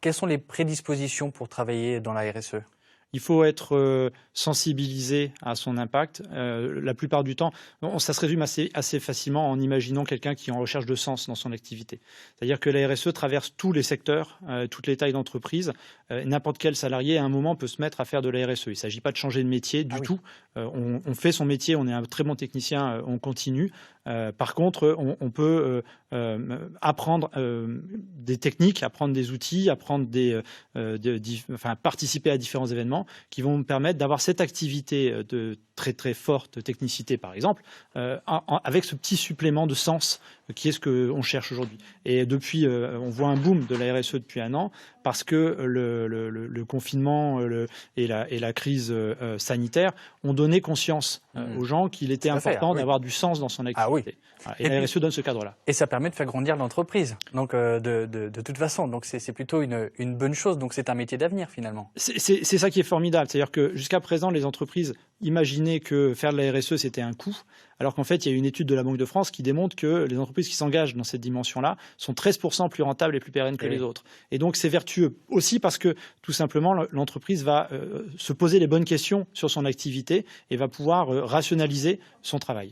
Quelles sont les prédispositions pour travailler dans la RSE? Il faut être sensibilisé à son impact. La plupart du temps, ça se résume assez facilement en imaginant quelqu'un qui est en recherche de sens dans son activité. C'est-à-dire que la RSE traverse tous les secteurs, toutes les tailles d'entreprise. N'importe quel salarié, à un moment, peut se mettre à faire de la RSE. Il ne s'agit pas de changer de métier du tout. On fait son métier, on est un très bon technicien, on continue. Par contre, on peut apprendre des techniques, apprendre des outils, apprendre participer à différents événements qui vont me permettre d'avoir cette activité de très très forte technicité, par exemple, avec ce petit supplément de sens qui est ce qu'on cherche aujourd'hui. Et depuis, on voit un boom de la RSE depuis un an parce que le confinement et la crise sanitaire ont donné conscience aux gens qu'il était important d'avoir du sens dans son activité. Voilà. Et la RSE donne ce cadre-là. Et ça permet de faire grandir l'entreprise, donc de toute façon. Donc c'est plutôt une bonne chose, donc c'est un métier d'avenir finalement. C'est ça qui est formidable, c'est-à-dire que jusqu'à présent, les entreprises imaginaient que faire de la RSE, c'était un coût, alors qu'en fait, il y a une étude de la Banque de France qui démontre que les entreprises qui s'engagent dans cette dimension-là sont 13% plus rentables et plus pérennes que les autres. Et donc, c'est vertueux aussi parce que, tout simplement, l'entreprise va se poser les bonnes questions sur son activité et va pouvoir rationaliser son travail.